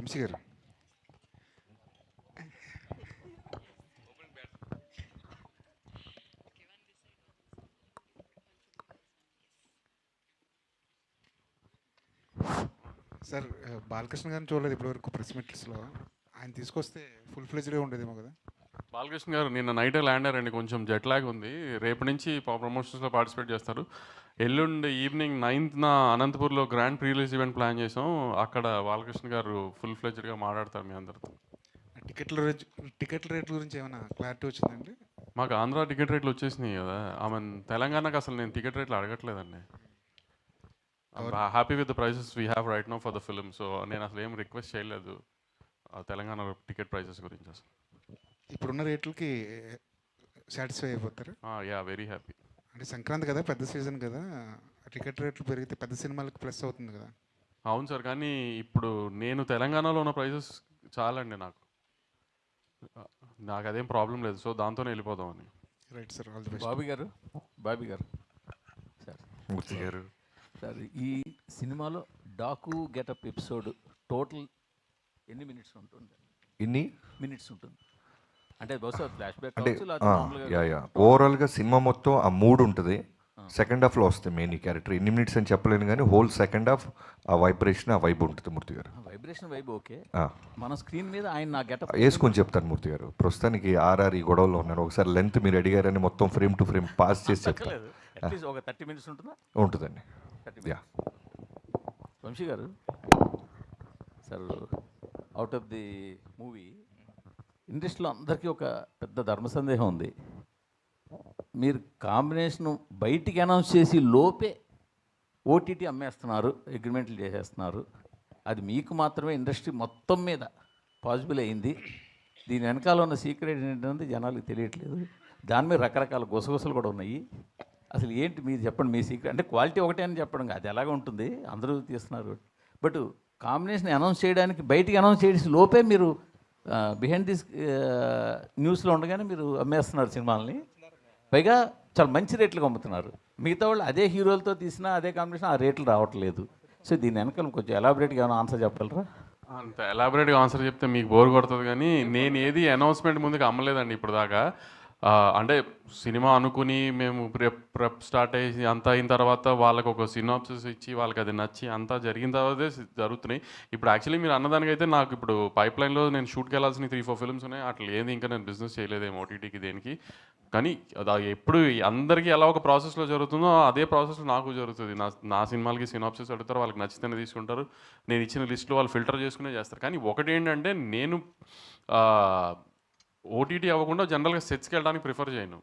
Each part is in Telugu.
వంశీ గారు, సార్ బాలకృష్ణ గారిని చూడలేదు ఇప్పటివరకు ప్రెస్ మీట్స్లో. ఆయన తీసుకొస్తే ఫుల్ ఫ్లెజ్డ్గా ఉండేదేమో కదా. బాలకృష్ణ గారు నిన్న నైటే ల్యాండ్ అయ్యారండి, కొంచెం జెట్ లాగ్ ఉంది. రేపు నుంచి ప్రమోషన్స్లో పార్టిసిపేట్ చేస్తారు. ఎల్లుండి ఈవినింగ్ 9th అనంతపూర్లో grand pre release event plan చేసాం. అక్కడ బాలకృష్ణ గారు ఫుల్ ఫ్లెజ్డ్గా మాట్లాడతారు మీ అందరితో. టికెట్ల రేట్ల గురించి ఏమైనా క్లారిటీ వచ్చిందండి? మాకు ఆంధ్ర టికెట్ రేట్లు వచ్చేసినాయి కదా. ఆమె తెలంగాణకు అసలు నేను టికెట్ రేట్లు అడగట్లేదండి. Happy with the prices we have right now for the film. So నేను అసలు ఏం రిక్వెస్ట్ చేయలేదు తెలంగాణ టికెట్ ప్రైసెస్ గురించి. అసలు ఇప్పుడున్న రేట్లకి సాటిస్ఫై అయిపోతారు? Yeah, very happy. అంటే సంక్రాంతి కదా, పెద్ద సీజన్ కదా, టికెట్ రేట్లు పెరిగితే పెద్ద సినిమాలకు ప్లస్ అవుతుంది కదా. అవును సార్, కానీ ఇప్పుడు నేను తెలంగాణలో ఉన్న ప్రైసెస్ చాలండి నాకు. నాకు అదేం ప్రాబ్లం లేదు. సో దాంతోనే వెళ్ళిపోదామని. Right sir, all the best. Bobby గారు సార్, మూర్తి గారు సార్, ఈ సినిమాలో డాకు గెటప్ ఎపిసోడ్ టోటల్ ఎన్ని మినిట్స్ ఉంటుంది? ఇన్ని మినిట్స్ ఉంటుంది అంటే బహుశా ఫ్లాష్ బ్యాక్ అంటే కావచ్చు. ఓవరాల్గా సినిమా మొత్తం ఆ మూడు ఉంటుంది. సెకండ్ హాఫ్లో వస్తాయి మెయిన్ ఈ క్యారెక్టర్. ఎన్ని మినిట్స్ అని చెప్పలేను, కానీ హోల్ సెకండ్ హాఫ్ ఆ వైబ్రేషన్, ఆ వైబ్ ఉంటుంది మూర్తి గారు. Vibration vibe okay. మన స్క్రీన్ మీద ఆయన నా గెటప్ వేసుకొని చెప్తాను మూర్తి గారు. ప్రస్తుతానికి ఆర్ఆర్ ఈ గొడవలో ఉన్నారు. ఒకసారి లెంత్ మీరు అడిగారని మొత్తం ఫ్రేమ్ టు ఫ్రేమ్ పాస్ చేసి చెప్తాను. అట్లీస్ట్ ఒక 30 మినిట్స్ ఉంటుందా? ఉంటుందండి. యా. వంశీ గారు sir, out of the movie ఇండస్ట్రీలో అందరికీ ఒక పెద్ద ధర్మ సందేహం ఉంది. మీరు కాంబినేషన్ బయటికి అనౌన్స్ చేసి లోపే ఓటీటీ అమ్మేస్తున్నారు, అగ్రిమెంట్లు చేసేస్తున్నారు. అది మీకు మాత్రమే ఇండస్ట్రీ మొత్తం మీద పాసిబుల్ అయింది. దీని వెనకాల ఉన్న సీక్రెట్ ఏంటంటే జనాలకు తెలియట్లేదు. దాని మీద రకరకాల గుసగుసలు కూడా ఉన్నాయి. అసలు ఏంటి మీరు చెప్పండి, మీ సీక్రెట్. అంటే క్వాలిటీ ఒకటే అని చెప్పడం, అది ఎలాగ ఉంటుంది, అందరూ తీస్తున్నారు. బట్ కాంబినేషన్ అనౌన్స్ చేయడానికి బయటికి అనౌన్స్ చేసి లోపే మీరు బిహైండ్ దిస్ న్యూస్లో ఉండగానే మీరు అమ్మేస్తున్నారు సినిమాలని. పైగా చాలా మంచి రేట్లకు అమ్ముతున్నారు. మిగతా వాళ్ళు అదే హీరోలతో తీసినా అదే కాంబినేషన్ ఆ రేట్లు రావట్లేదు. సో దీని వెనకాల కొంచెం ఎలాబరేట్గా ఏమైనా ఆన్సర్ చెప్పగలరా? అంత ఎలాబరేట్గా ఆన్సర్ చెప్తే మీకు బోర్ కొడుతుంది, కానీ నేను ఏది అనౌన్స్మెంట్ ముందుకు అమ్మలేదండి ఇప్పుడు దాకా. అంటే సినిమా అనుకుని మేము ప్రెప్ స్టార్ట్ అయ్యి అంతా అయిన తర్వాత వాళ్ళకు ఒక సినాప్సిస్ ఇచ్చి వాళ్ళకి అది నచ్చి అంతా జరిగిన తర్వాతే జరుగుతున్నాయి. ఇప్పుడు యాక్చువల్లీ మీరు అన్నదానికైతే నాకు ఇప్పుడు పైప్ లైన్లో నేను షూట్కి వెళ్ళాల్సిన 3-4 ఫిల్మ్స్ ఉన్నాయి. అట్లా ఏది ఇంకా నేను బిజినెస్ చేయలేదేమో ఓటీటీకి దేనికి. కానీ అది ఎప్పుడు అందరికీ ఎలా ఒక ప్రాసెస్లో జరుగుతుందో అదే ప్రాసెస్లో నాకు జరుగుతుంది. నా సినిమాలకి సినాప్సిస్ అడుగుతారు, వాళ్ళకి నచ్చితేనే తీసుకుంటారు. నేను ఇచ్చిన లిస్ట్లో వాళ్ళు ఫిల్టర్ చేసుకునే చేస్తారు. కానీ ఒకటి ఏంటంటే నేను ఓటీటీ అవ్వకుండా జనరల్గా సెట్స్కి వెళ్ళడానికి ప్రిఫర్ చేయను.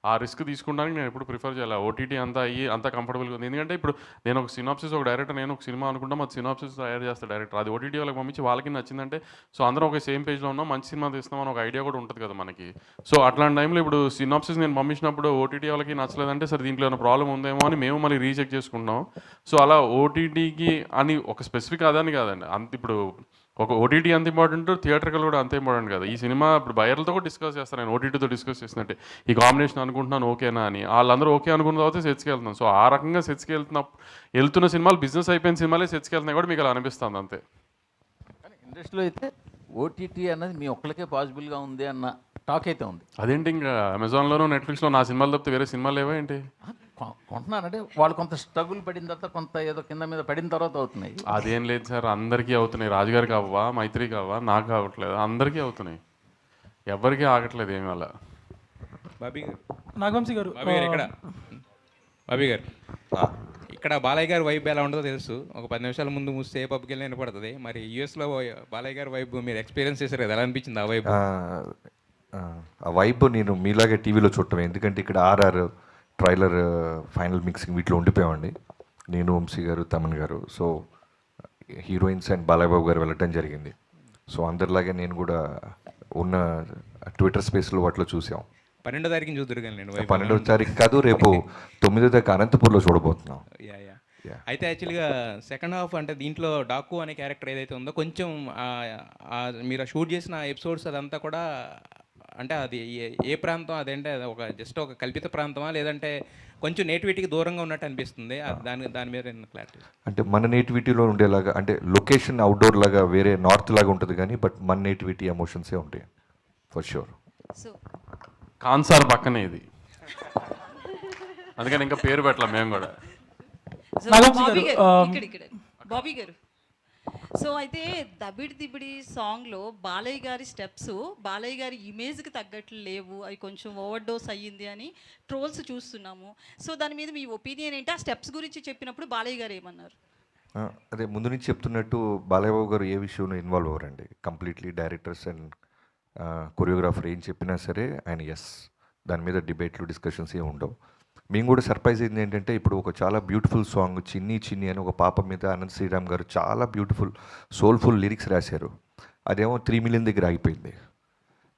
ఆ రిస్క్ తీసుకుంటానికి నేను ఎప్పుడు ప్రిఫర్ చేయాలి. ఓటీటీ అంతా అయ్యి అంత కంఫర్టబుల్గా ఉంది. ఎందుకంటే ఇప్పుడు నేను ఒక సినాప్సిస్, ఒక డైరెక్టర్, నేను ఒక సినిమా అనుకుంటాం, అది సినాప్సిస్ తయారు చేస్తాను డైరెక్టర్. అది ఓటీటీ వాళ్ళకి పంపించి వాళ్ళకి నచ్చిందంటే సో అందరం ఒక సేమ్ పేజ్లో ఉన్నాం, మంచి సినిమా తీస్తున్నాం అని ఒక ఐడియా కూడా ఉంటుంది కదా మనకి. సో అట్లాంటి టైంలో ఇప్పుడు సినాప్సిస్ నేను పంపించినప్పుడు ఓటీటీ వాళ్ళకి నచ్చలేదంటే సరే దీంట్లో ఏమైనా ప్రాబ్లం ఉందేమో అని మేము మళ్ళీ రీచెక్ చేసుకుంటాం. సో అలా ఓటీటీకి అని ఒక స్పెసిఫిక్ అదని కాదండి. అంత ఇప్పుడు ఒక ఓటీటీ అంత ఇంపార్టెంట్, థియేటర్కల్ కూడా అంత ఇంపార్టెంట్ కదా. ఈ సినిమా ఇప్పుడు బయర్లతో కూడా డిస్కస్ చేస్తాను, నేను ఓటీటీతో డిస్కస్ చేసినట్టే ఈ కాంబినేషన్ అనుకుంటున్నాను ఓకేనా అని. వాళ్ళందరూ ఓకే అనుకున్న తర్వాత సెట్స్కి వెళ్తున్నాం. సో ఆ రకంగా సెట్స్కి వెళ్తున్న సినిమాలు బిజినెస్ అయిపోయిన సినిమాలే సెట్స్కి వెళ్తున్నాయి కూడా మీకు అలా అనిపిస్తుంది అంతే. కానీ ఇండస్ట్రీలో అయితే ఓటీటీ అన్నది మీ ఒక్కరికే పాసిబుల్గా ఉంది అన్న టాక్ అయితే ఉంది. అదేంటి ఇంకా అమెజాన్లోనూ నెట్ఫ్లిక్స్లో నా సినిమాలు తప్పితే వేరే సినిమాలు ఏవో ఏంటి కొంటున్నారంటే వాళ్ళు కొంత స్ట్రగుల్ పడిన తర్వాత కొంత ఏదో కింద మీద పడిన తర్వాత అవుతున్నాయి. అదేం లేదు సార్, అందరికీ అవుతున్నాయి. రాజుగారికి అవ్వా, మైత్రికి అవ్వా, నాకు అవ్వట్లేదు, అందరికీ అవుతున్నాయి, ఎవరికీ ఆగట్లేదు ఏమి అలా. బాబీ గారు, నాగవంశీ గారు, బాబీ గారు ఇక్కడ బాలయ్య గారి వైబ్ ఎలా ఉంటుందో తెలుసు. ఒక 10 నిమిషాల ముందు మూస్తే ఏ పబ్కి వెళ్ళి వినపడుతుంది. మరి యూఎస్లో బాలయ్య గారి వైబ్ మీరు ఎక్స్పీరియన్స్ చేశారు కదా, ఎలా అనిపించింది ఆ వైబ్? ఆ వైబ్ నేను మీలాగే టీవీలో చూడటమే. ఎందుకంటే ఇక్కడ ఆర్ఆర్ ట్రైలర్ ఫైనల్ మిక్సింగ్ వీటిలో ఉండిపోయామండి, నేను, వంశీ గారు, తమన్ గారు. So heroines and Balayya Babu గారు వెళ్ళటం జరిగింది. సో అందరిలాగే నేను కూడా ఉన్న ట్విట్టర్ స్పేస్లో వాటిలో చూసాం. 12వ తారీఖుని చూద్దరు కానీ నేను 12వ తారీఖు కాదు, రేపు 9వ తారీఖు అనంతపూర్లో చూడబోతున్నాం. అయితే యాక్చువల్గా సెకండ్ హాఫ్ అంటే దీంట్లో డాకు అనే క్యారెక్టర్ ఏదైతే ఉందో కొంచెం మీరు షూట్ చేసిన ఎపిసోడ్స్ అదంతా కూడా అంటే అది ఏ ప్రాంతం అదేంటే అది ఒక జస్ట్ ఒక కల్పిత ప్రాంతమా లేదంటే కొంచెం నేటివిటీకి దూరంగా ఉన్నట్టు అనిపిస్తుంది దాని మీద క్లారిటీ. అంటే మన నేటివిటీలో ఉండేలాగా, అంటే లొకేషన్ అవుట్డోర్ లాగా వేరే నార్త్ లాగా ఉంటుంది కానీ బట్ మన నేటివిటీ ఎమోషన్సే ఉంటాయి ఫర్ షూర్. సో కాన్సార్ పక్కనే ఇది, అందుకని ఇంకా పేరు పెట్టలేం మేము కూడా. బాబీ గారు ఇక్కడ బాబీ గారు, సో అయితే దబిడి దిబిడి సాంగ్లో బాలయ్య గారి స్టెప్స్ బాలయ్య గారి ఇమేజ్కి తగ్గట్లు లేవు, అవి కొంచెం ఓవర్ డోస్ అయ్యింది అని ట్రోల్స్ చూస్తున్నాము. సో దాని మీద మీ ఒపీనియన్ ఏంటి? ఆ స్టెప్స్ గురించి చెప్పినప్పుడు బాలయ్య గారు ఏమన్నారు? అదే ముందు నుంచి చెప్తున్నట్టు బాలయ్యబాబు గారు ఏ విషయంలో involve అవ్వరండి. Completely directors and choreographer ఏం చెప్పినా సరే ఆయన ఎస్, దాని మీద డిబేట్లు డిస్కషన్స్ ఏమి ఉండవు. మేము కూడా సర్ప్రైజ్ అయింది ఏంటంటే ఇప్పుడు ఒక చాలా బ్యూటిఫుల్ సాంగ్ చిన్ని చిన్ని అని ఒక పాప మీద అనంత్ శ్రీరామ్ గారు చాలా బ్యూటిఫుల్ సోల్ఫుల్ లిరిక్స్ రాశారు. అదేమో 3 మిలియన్ దగ్గర ఆగిపోయింది.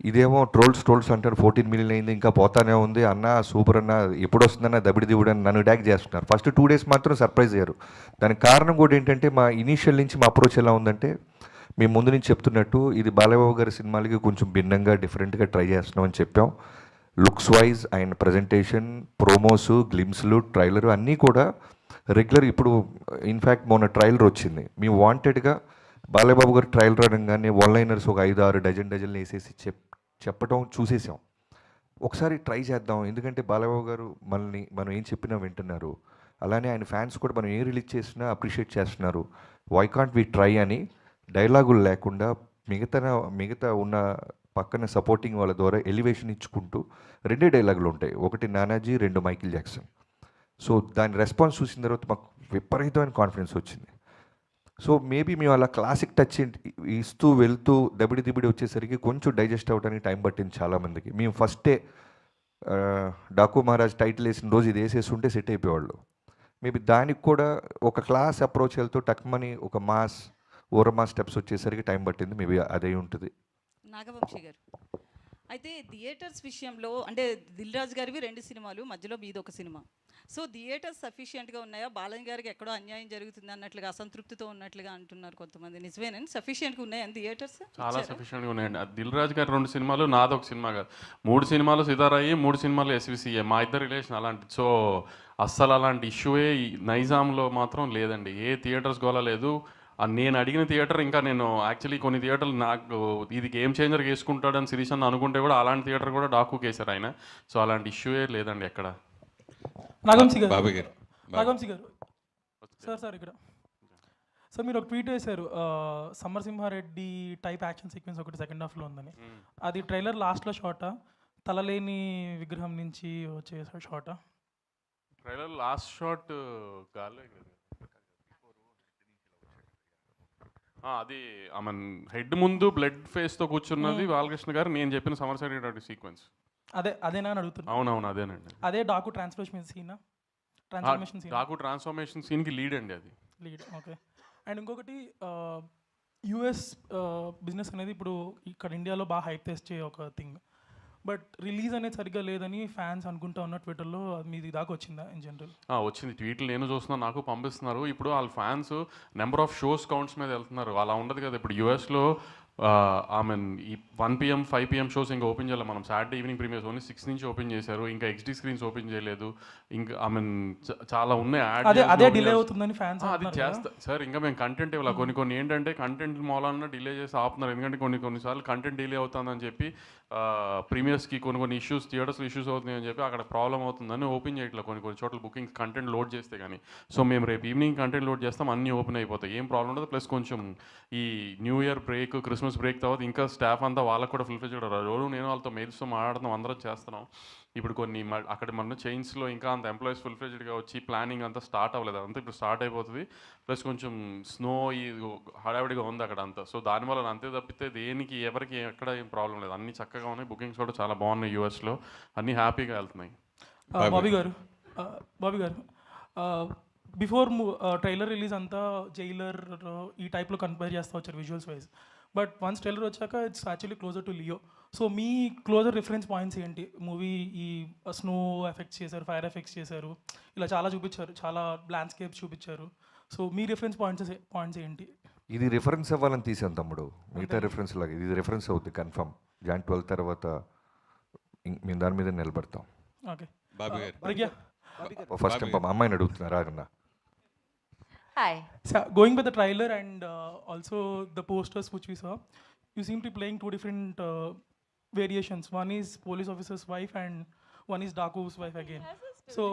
ఇదేమో ట్రోల్స్ అంటారు 14 మిలియన్ అయింది ఇంకా పోతానే ఉంది అన్న సూపర్ అన్న ఎప్పుడు వస్తుందన్న దబిడి దిగుడు అని నన్ను డ్యాక్ చేస్తున్నారు. ఫస్ట్ 2 డేస్ మాత్రం సర్ప్రైజ్ అయ్యారు. దానికి కారణం కూడా ఏంటంటే మా ఇనీషియల్ నుంచి మా అప్రోచ్ ఎలా ఉందంటే మేము ముందు నుంచి చెప్తున్నట్టు ఇది బాలయ్యబాబు గారి సినిమాలకి కొంచెం భిన్నంగా డిఫరెంట్గా ట్రై చేస్తున్నాం అని చెప్పాం. లుక్స్ వైజ్ ఆయన ప్రజెంటేషన్, ప్రోమోసు, గ్లిమ్స్లు, ట్రైలరు అన్నీ కూడా రెగ్యులర్. ఇప్పుడు ఇన్ఫ్యాక్ట్ మొన్న ట్రైలర్ వచ్చింది. మేము వాంటెడ్గా బాలయ్యబాబు గారు ట్రైలర్ అనగానే వన్ లైనర్స్ ఒక 5-6 డజన్లు వేసేసి చెప్పడం చూసేసాం. ఒకసారి ట్రై చేద్దాం, ఎందుకంటే బాలయ్యబాబు గారు మనం ఏం చెప్పినా వింటున్నారు, అలానే ఆయన ఫ్యాన్స్ కూడా మనం ఏం రిలీజ్ చేసినా అప్రిషియేట్ చేస్తున్నారు. వై కాంట్ వి ట్రై అని డైలాగులు లేకుండా మిగతా ఉన్న పక్కన సపోర్టింగ్ వాళ్ళ ద్వారా ఎలివేషన్ ఇచ్చుకుంటూ 2 డైలాగులు ఉంటాయి, ఒకటి నానాజీ, 2 మైకిల్ జాక్సన్. సో దాని రెస్పాన్స్ చూసిన తర్వాత మాకు విపరీతమైన కాన్ఫిడెన్స్ వచ్చింది. సో మేబీ మేము అలా క్లాసిక్ టచ్ ఇస్తూ వెళ్తూ దబిడి దిబిడి వచ్చేసరికి కొంచెం డైజెస్ట్ అవ్వడానికి టైం పట్టింది చాలామందికి. మేము ఫస్టే డాకు మహారాజ్ టైటిల్ వేసిన రోజు ఇది వేసేస్తుంటే సెట్ అయిపోయేవాళ్ళు. మేబీ దానికి కూడా ఒక క్లాస్ అప్రోచ్ వెళ్తూ టక్మని ఒక ఓరమా స్టెప్స్ వచ్చేసరికి టైం పట్టింది. మేబీ అదే ఉంటుంది. నాగవంశీ గారు, అయితే థియేటర్స్ విషయంలో అంటే దిల్ రాజు గారివి 2 సినిమాలు, మధ్యలో మీది ఒక సినిమా. సో థియేటర్స్ సఫిషియెంట్గా ఉన్నాయా? బాలయ్య గారికి ఎక్కడో అన్యాయం జరుగుతుంది అన్నట్లుగా, అసంతృప్తితో ఉన్నట్లుగా అంటున్నారు కొంతమంది. నిజమేనండి? సఫిషియెంట్గా ఉన్నాయని థియేటర్స్? చాలా సఫిషియెంట్గా ఉన్నాయండి. దిల్ రాజు గారి 2 సినిమాలు, నాది ఒక సినిమా కాదు, 3 సినిమాలు సితారాయి, 3 సినిమాలు ఎస్విసిఏ. మా ఇద్దరు రిలేషన్ అలాంటి. సో అస్సలు అలాంటి ఇష్యూయే నైజాంలో మాత్రం లేదండి. ఏ థియేటర్స్ గోలా లేదు. నేను అడిగిన థియేటర్, ఇంకా నేను యాక్చువల్లీ కొన్ని థియేటర్లు నాకు ఇది గేమ్ చేంజర్ వేసుకుంటాడని సిరీస్ అని అనుకుంటే కూడా అలాంటి థియేటర్ కూడా డాకుకి వేశారు ఆయన. సో అలాంటి ఇష్యూయే లేదండి ఎక్కడ. నాగవంశీ గారు, బాబీ గారు, నాగవంశీ గారు సార్ ఇక్కడ సార్ మీరు ఒక ట్వీట్ వేశారు, సమరసింహారెడ్డి టైప్ యాక్షన్ సీక్వెన్స్ ఒకటి సెకండ్ హాఫ్లో ఉందని. అది ట్రైలర్ లాస్ట్లో షాటా, తలలేని విగ్రహం నుంచి వచ్చే షాటా? ట్రైలర్ లాస్ట్ షాట్ గాలే అది ఆమె హెడ్ ముందు బ్లడ్ ఫేస్తో కూర్చున్నది బాలకృష్ణ గారు. నేను చెప్పిన సమరసింహారెడ్డి సీక్వెన్స్ అదేనా అని అడుగుతున్నా. అవునవును అదేనండి. అదే Daaku transformation scene, Daaku transformation సీన్కి లీడ్ అండి అది. Lead, okay. అండ్ ఇంకొకటి యుఎస్ బిజినెస్ అనేది ఇప్పుడు ఇక్కడ ఇండియాలో బాగా హైప్ తెచ్చే ఒక థింగ్, బట్ రిలీజ్ అనేది సరిగ్గా లేదని ఫ్యాన్స్ అనుకుంటా ఉన్న ట్విట్టర్లో. మీది దాకా వచ్చిందా ఇన్ జనరల్? వచ్చింది, ట్వీట్లు నేను చూస్తున్నాను, నాకు పంపిస్తున్నారు. ఇప్పుడు వాళ్ళ fans number of shows counts మీద వెళ్తున్నారు. అలా ఉండదు కదా. ఇప్పుడు యూఎస్లో ఈ 1 PM 5 PM షోస్ ఇంకా ఓపెన్ చేయాలి. మనం సాటర్డే ఈవినింగ్ ప్రీమియర్స్ ఓన్లీ 6 నుంచి ఓపెన్ చేశారు. ఇంకా XD స్క్రీన్స్ ఓపెన్ చేయలేదు. ఇంకా చాలా ఉన్నాయి. అదే డిలే అవుతుందని ఫ్యాన్స్ అది చేస్తా సార్. ఇంకా మేము కంటెంట్ ఇవ్వాలి. కొన్ని ఏంటంటే కంటెంట్ మూలన డిలే చేసి ఆపుతున్నారు. ఎందుకంటే కొన్నిసార్లు కంటెంట్ డిలే అవుతుందని చెప్పి ప్రీమియర్స్కి కొన్ని ఇష్యూస్, థియేటర్స్లో ఇష్యూస్ అవుతున్నాయని చెప్పి అక్కడ ప్రాబ్లం అవుతుందని ఓపెన్ చేయట్లేదు కొన్ని చోట్ల బుకింగ్స్ కంటెంట్ లోడ్ చేస్తే కానీ. సో మేము రేపు ఈవినింగ్ కంటెంట్ లోడ్ చేస్తాం, అన్నీ ఓపెన్ అయిపోతాయి, ఏం ప్రాబ్లం ఉండదు. ప్లస్ కొంచెం ఈ new year break, Christmas break తర్వాత ఇంకా స్టాఫ్ అంతా వాళ్ళకు కూడా ఫుల్ఫిల్ చేయడం. రోజు నేను వాళ్ళతో మెయిల్స్తో మాట్లాడుతున్నాం, అందరం చేస్తున్నాం. ఇప్పుడు కొన్ని అక్కడ మన చైన్స్లో ఇంకా అంత ఎంప్లాయీస్ ఫుల్ఫిల్డ్గా వచ్చి ప్లానింగ్ అంతా స్టార్ట్ అవ్వలేదు. అంతా ఇప్పుడు స్టార్ట్ అయిపోతుంది. ప్లస్ కొంచెం స్నో ఈ హడావిడిగా ఉంది అక్కడ అంతా. సో దానివల్ల అంతే తప్పితే దేనికి ఎవరికి ఎక్కడ ఏం ప్రాబ్లం లేదు. అన్నీ చక్కగా ఉన్నాయి. బుకింగ్స్ కూడా చాలా బాగున్నాయి యూఎస్లో. అన్నీ హ్యాపీగా వెళ్తున్నాయి. బాబీ గారు బిఫోర్ ట్రైలర్ రిలీజ్ అంతా జైలర్ ఈ టైప్లో కంపేర్ చేస్తూ వచ్చారు visuals wise. But once trailer వచ్చాక it's actually closer to Leo. So మీ క్లోజర్ రిఫరెన్స్ పాయింట్స్ ఏంటి? మూవీ ఈ స్నో ఎఫెక్ట్స్ చేశారు, ఫైర్ ఎఫెక్ట్స్ చేశారు, ఇలా చాలా చూపించారు, చాలా ల్యాండ్స్కేప్స్ చూపించారు. సో మీ రిఫరెన్స్ పాయింట్స్ ఏంటి? ఇది రిఫరెన్స్ అవ్వాలని తీసాను తమ్ముడు. మిగతా రిఫరెన్స్ లాగా ఇది రిఫరెన్స్ అవుతుంది కన్ఫర్మ్. Jan 12 తర్వాత మేము దాని మీద నిలబడతాం. ఓకే బాబీ గారు ప్రజ్ఞ ఫస్ట్ టైం మా అమ్మాయిని అడుగుతున్నారు ఆగన్నా. Hi. So, going by the trailer and also the posters which we saw, you seem to be playing two different variations. One is police officer's wife and one is Daku's wife again. So,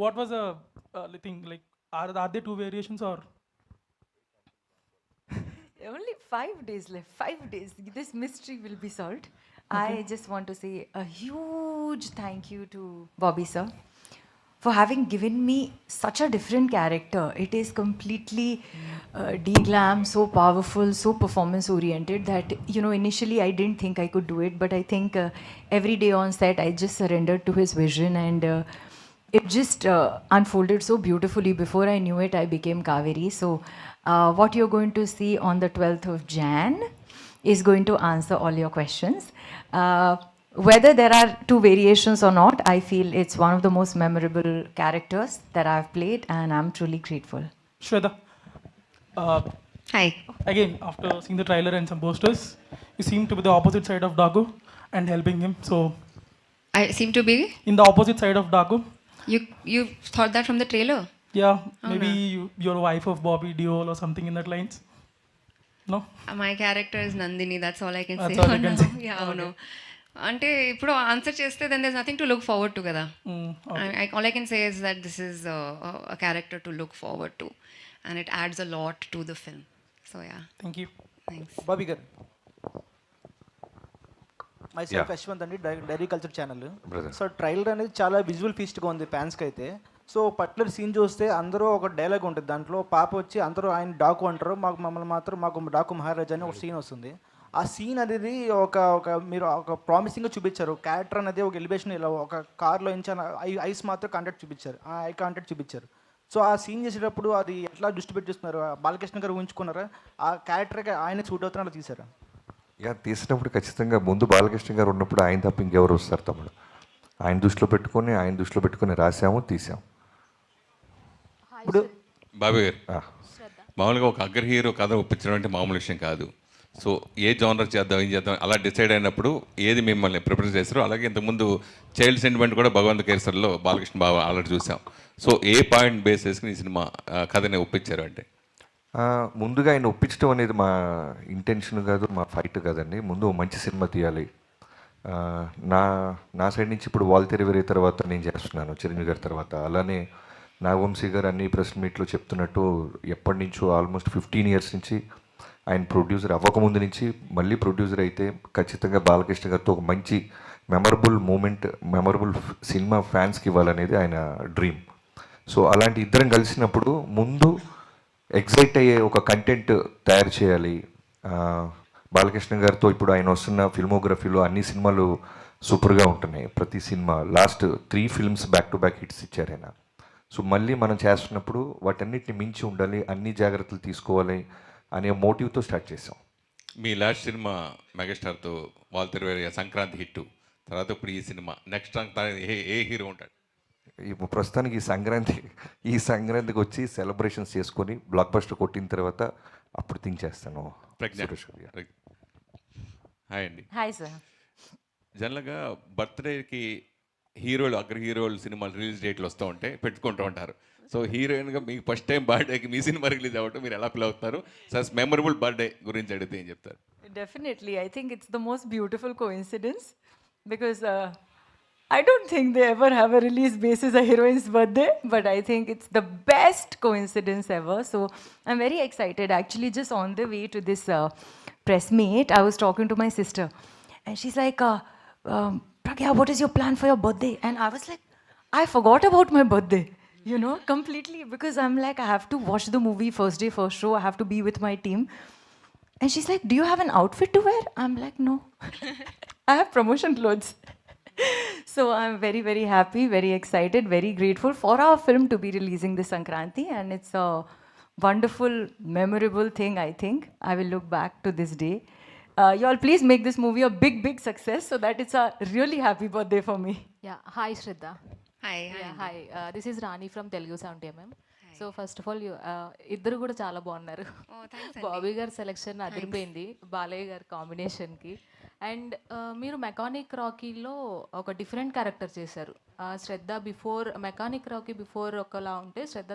what was the thing? Like, are there two variations or? Only 5 days left. 5 days. This mystery will be solved. I just want to say a huge thank you to Bobby sir for having given me such a different character. It is completely de-glam, so powerful, so performance oriented that, you know, initially I didn't think I could do it, but I think every day on set I just surrendered to his vision, and it just unfolded so beautifully. Before I knew it, I became Kaveri. So what you're going to see on the 12th of Jan is going to answer all your questions. Whether there are two variations or not, I feel it's one of the most memorable characters that I've played, and I'm truly grateful. Shweta, Hi. again, after seeing the trailer and some posters, you seem to be the opposite side of Daku and helping him. So, I seem to be. in the opposite side of Daku, You thought that from the trailer? yeah, maybe you're a wife of Bobby Deol or something in that lines. No? My character is Nandini. That's all I can That's say. all you can say. Yeah, no. అంటే ఇప్పుడు ఆన్సర్ చేస్తే then there's nothing to look forward to కదా. All I can say is that this is a character to look forward to, and it adds a lot to the film. So yeah, Thank you. thanks. Bobby గారు మై సెల్ఫ్ Yeah. యశ్వంత్ అండి diary culture channel. Brother. So trailer అనేది చాలా విజువల్ ఫీస్ట్గా ఉంది ఫ్యాన్స్కి అయితే. సో పర్టికులర్ సీన్ చూస్తే అందరూ ఒక డైలాగ్ ఉంటుంది దాంట్లో, పాప వచ్చి అందరూ ఆయన డాకు అంటారు, మమ్మల్ని మాత్రం మాకు డాకు మహారాజా అని ఒక సీన్ వస్తుంది. ఆ సీన్ అనేది ఒక మీరు ఒక ప్రామిసింగ్గా చూపించారు. క్యారెక్టర్ అనేది ఒక ఎలివేషన్ ఇలా ఒక కార్లో నుంచి ఐస్ మాత్రం కాంటాక్ట్ చూపించారు, ఆ ఐ కాంటాక్ట్ చూపించారు. సో ఆ సీన్ చేసేటప్పుడు అది ఎట్లా దృష్టి పెట్టిస్తున్నారు? బాలకృష్ణ గారు ఊహించుకున్నారా? ఆ క్యారెక్టర్కి ఆయన సూట్ అవుతున్నా అలా తీసారా? యా, తీసినప్పుడు ఖచ్చితంగా ముందు బాలకృష్ణ గారు ఉన్నప్పుడు ఆయన తప్ప ఇంకెవరు వస్తారు తమ్ముడు. ఆయన దృష్టిలో పెట్టుకొని రాసాము, తీసాము. ఇప్పుడు బాబీ గారు మామూలుగా ఒక అగ్ర హీరో కథ ఒప్పించడం అంటే మామూలు విషయం కాదు. సో ఏ జానర్ చేద్దాం, ఏం చేద్దాం అలా డిసైడ్ అయినప్పుడు ఏది మిమ్మల్ని ప్రిపేర్ చేస్తారో, అలాగే ఇంతకుముందు చైల్డ్ సెంటిమెంట్ కూడా భగవంత్ కేసర్లో బాలకృష్ణ బాబు ఆల్రెడీ చూసాం. సో ఏ పాయింట్ బేస్ చేసుకుని ఈ సినిమా కథని ఒప్పించారు అంటే? ముందుగా ఆయన ఒప్పించడం అనేది మా ఇంటెన్షన్ కాదు, మా ఫైట్ కాదండి. ముందు మంచి సినిమా తీయాలి. నా సైడ్ నుంచి ఇప్పుడు వాల్తేరు వేరే తర్వాత నేను చేస్తున్నాను చిరంజీవి గారి తర్వాత. అలానే నాగవంశీ గారు అన్ని ప్రెస్ మీట్లో చెప్తున్నట్టు ఎప్పటి నుంచో ఆల్మోస్ట్ 15 years నుంచి ఆయన ప్రొడ్యూసర్ అవ్వకముందు నుంచి మళ్ళీ ప్రొడ్యూసర్ అయితే ఖచ్చితంగా బాలకృష్ణ గారితో ఒక మంచి మెమరబుల్ సినిమా ఫ్యాన్స్కి ఇవ్వాలనేది ఆయన డ్రీమ్. సో అలాంటి ఇద్దరం కలిసినప్పుడు ముందు ఎగ్జైట్ అయ్యే ఒక కంటెంట్ తయారు చేయాలి. బాలకృష్ణ గారితో ఇప్పుడు ఆయన వస్తున్న ఫిల్మోగ్రఫీలో అన్ని సినిమాలు సూపర్గా ఉంటున్నాయి. ప్రతి cinema last 3 films back to back hits ఇచ్చారు ఆయన. సో మళ్ళీ మనం చేస్తున్నప్పుడు వాటన్నిటిని మించి ఉండాలి, అన్ని జాగ్రత్తలు తీసుకోవాలి అనే మోటివ్తో స్టార్ట్ చేసాం. మీ లాస్ట్ సినిమా మెగాస్టార్తో వాల్తేరు వేరే సంక్రాంతి హిట్ తర్వాత ఇప్పుడు ఈ సినిమా నెక్స్ట్ ఏ హీరో ఉంటాడు? ఇప్పుడు ప్రస్తుతానికి ఈ సంక్రాంతికి వచ్చి సెలబ్రేషన్స్ చేసుకొని బ్లాక్ బస్టర్ కొట్టిన తర్వాత అప్పుడు థింక్ చేస్తాను. హాయ్ అండి. Hi, sir. జనరల్గా బర్త్డేకి అగ్ర హీరోలు సినిమాలు రిలీజ్ డేట్లు వస్తూ ఉంటే పెట్టుకుంటూ ఉంటారు. సో హీరోయిన్గా మీకు ఫస్ట్ టైం బర్త్డేకి మీ సినిమా రిలీజ్ అవ్వటం మీరు ఎలా ఫీల్ అవుతారు? సార్ మెమరబుల్ బర్త్డే గురించి అడిగితే ఏం చెప్తారు? Definitely. I think it's the most beautiful coincidence because I don't think they ever have a release basis a heroine's birthday, but I think it's the best coincidence ever. So I'm very excited. Actually, just on the way to this press meet, I was talking to my sister, and she's like, Pragya, what is your plan for your birthday? And I was like, I forgot about my birthday, you know, completely, because I'm like, I have to watch the movie first day, first show. I have to be with my team. And she's like, do you have an outfit to wear? I'm like, no. I have promotion clothes. So I'm very, very happy, very excited, very grateful for our film to be releasing this Sankranti. And it's a wonderful, memorable thing, I think. I will look back to this day. You all please make this movie a big, big success so that it's a really happy birthday for me. Yeah. Hi, Shraddha. Hi. Yeah, hi. This is Rani from Telugu Sound TMM. So first of all ఇద్దరు కూడా చాలా బాగున్నారు. Oh, thanks, బాబీ గారి సెలెక్షన్ అదిరిపోయింది బాలయ్య గారి కాంబినేషన్కి. అండ్ మీరు మెకానిక్ రాకీలో ఒక డిఫరెంట్ క్యారెక్టర్ చేశారు. శ్రద్ధ బిఫోర్ మెకానిక్ రాకీ బిఫోర్ ఒకలా ఉంటే శ్రద్ధ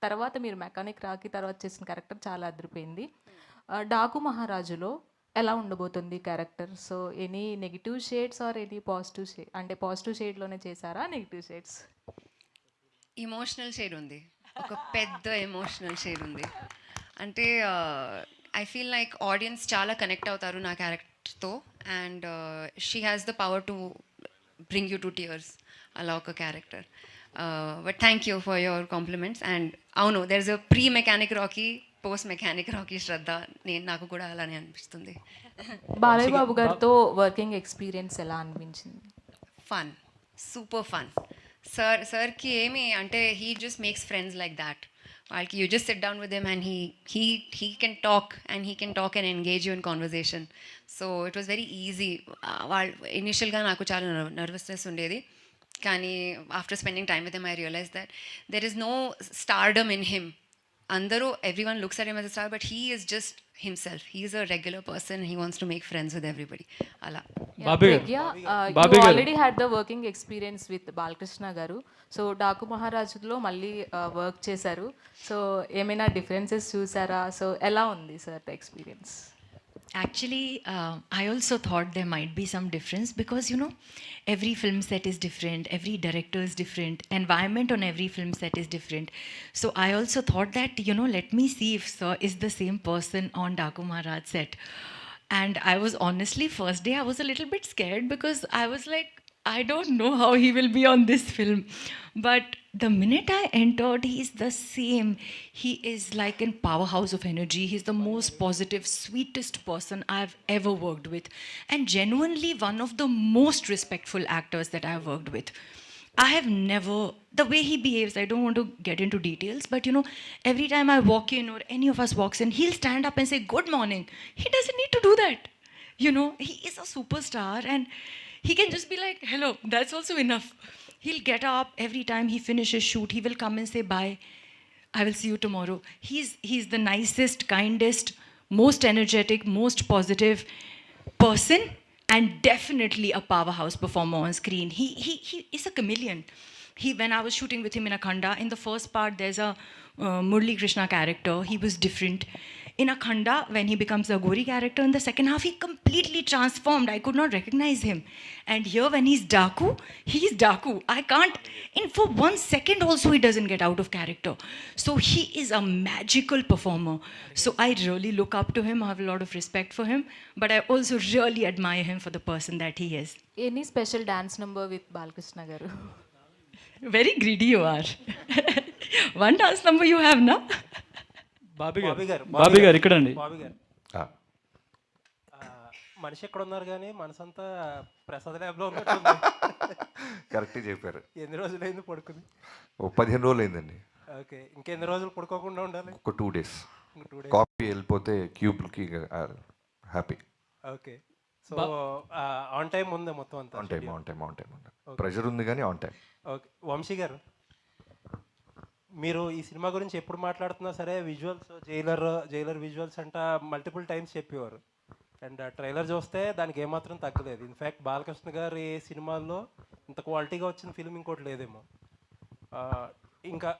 తర్వాత మీరు మెకానిక్ రాకీ తర్వాత చేసిన క్యారెక్టర్ చాలా అదిరిపోయింది. డాకు మహారాజులో ఎలా ఉండబోతుంది character? So any negative shades or any positive shade, అంటే పాజిటివ్ షేడ్లోనే చేశారా నెగిటివ్ షేడ్స్? ఎమోషనల్ షేడ్ ఉంది, ఒక పెద్ద ఎమోషనల్ షేడ్ ఉంది. అంటే ఐ ఫీల్ లైక్ ఆడియన్స్ చాలా కనెక్ట్ అవుతారు నా క్యారెక్టర్తో, and she has the power to bring you to tears, అలా ఒక character. But thank you for your compliments. And అవును, there is a pre mechanic Rocky, post mechanic Rocky Shraddha. నాకు కూడా అలానే అనిపిస్తుంది. బాలయ్య బాబు గారితో వర్కింగ్ ఎక్స్పీరియన్స్ ఎలా అనిపించింది? Fun, super fun. సార్కి ఏమి అంటే he just makes friends like that. వాళ్ళకి you just sit down with him and he can talk and engage you in conversation. So it was very easy. వాళ్ళు ఇనిషియల్గా నాకు చాలా నర్వస్నెస్ ఉండేది, కానీ after spending time with him I realize that there is no stardom in him. అందరూ everyone looks at him as a star, but he is just himself. He is a regular person. He wants to make friends with everybody. Ala. You already had the working experience with Balkrishna garu. So Daku Maharajlo malli work chesaru. So emaina differences chusara? So ela undi sir the experience? Actually, I also thought there might be some difference because, you know, every film set is different, every director is different, environment on every film set is different. So I also thought that, you know, let me see if sir is the same person on Daku Maharaj set. And I was honestly, first day I was a little bit scared because I was like, I don't know how he will be on this film. But the minute I entered, he's the same. He is like a powerhouse of energy. He's the most positive, sweetest person I've ever worked with. And genuinely one of the most respectful actors that I've worked with. I have never, the way he behaves, I don't want to get into details, but you know, every time I walk in or any of us walks in, he'll stand up and say, "Good morning." He doesn't need to do that. You know, he is a superstar and he can just be like, "Hello," that's also enough. He'll get up every time he finishes shoot, he will come and say, "Bye, I will see you tomorrow." He's the nicest, kindest, most energetic, most positive person, and definitely a powerhouse performer on screen. He is a chameleon. When I was shooting with him in Akhanda, in the first part there's a Murli Krishna character. He was different. In Akhanda, when he becomes a Gori character, in the second half, he completely transformed. I could not recognize him. And here, when he's Daku, he's Daku. I can't, for 1 second also, he doesn't get out of character. So he is a magical performer. So I really look up to him. I have a lot of respect for him. But I also really admire him for the person that he is. Any special dance number with Balkrishna garu? Very greedy you are. One dance number you have, na? Bobby గారు ఇక్కడండి. బాబీ గారు మనిషి ఎక్కడ ఉన్నారు కానీ మనసంతా ప్రసాద్ ల్యాబ్లో ఉన్నట్టుంది. కరెక్ట్గా చెప్పారు. ఎన్ని రోజులైంది పడుకుంది? 15 రోజులు అయిందండి. ఓకే, ఇంకెన్ని రోజులు పడుకోకుండా ఉండాలి? ఒక 2 days. కాపీ వెళ్ళిపోతే క్యూబ్కి happy. Okay, so on time ఉంది మొత్తం అంతా? On time. ప్రెషర్ ఉంది కానీ ఆన్ టైం. ఓకే, వంశీ గారు మీరు ఈ సినిమా గురించి ఎప్పుడు మాట్లాడుతున్నా సరే విజువల్స్, జైలర్ విజువల్స్ అంట మల్టిపుల్ టైమ్స్ చెప్పేవారు. అండ్ ట్రైలర్ చూస్తే దానికి ఏమాత్రం తగ్గలేదు. ఇన్ఫ్యాక్ట్ బాలకృష్ణ గారి సినిమాల్లో ఇంత క్వాలిటీగా వచ్చిన ఫిల్మ్ ఇంకోటి లేదేమో. ఇంకా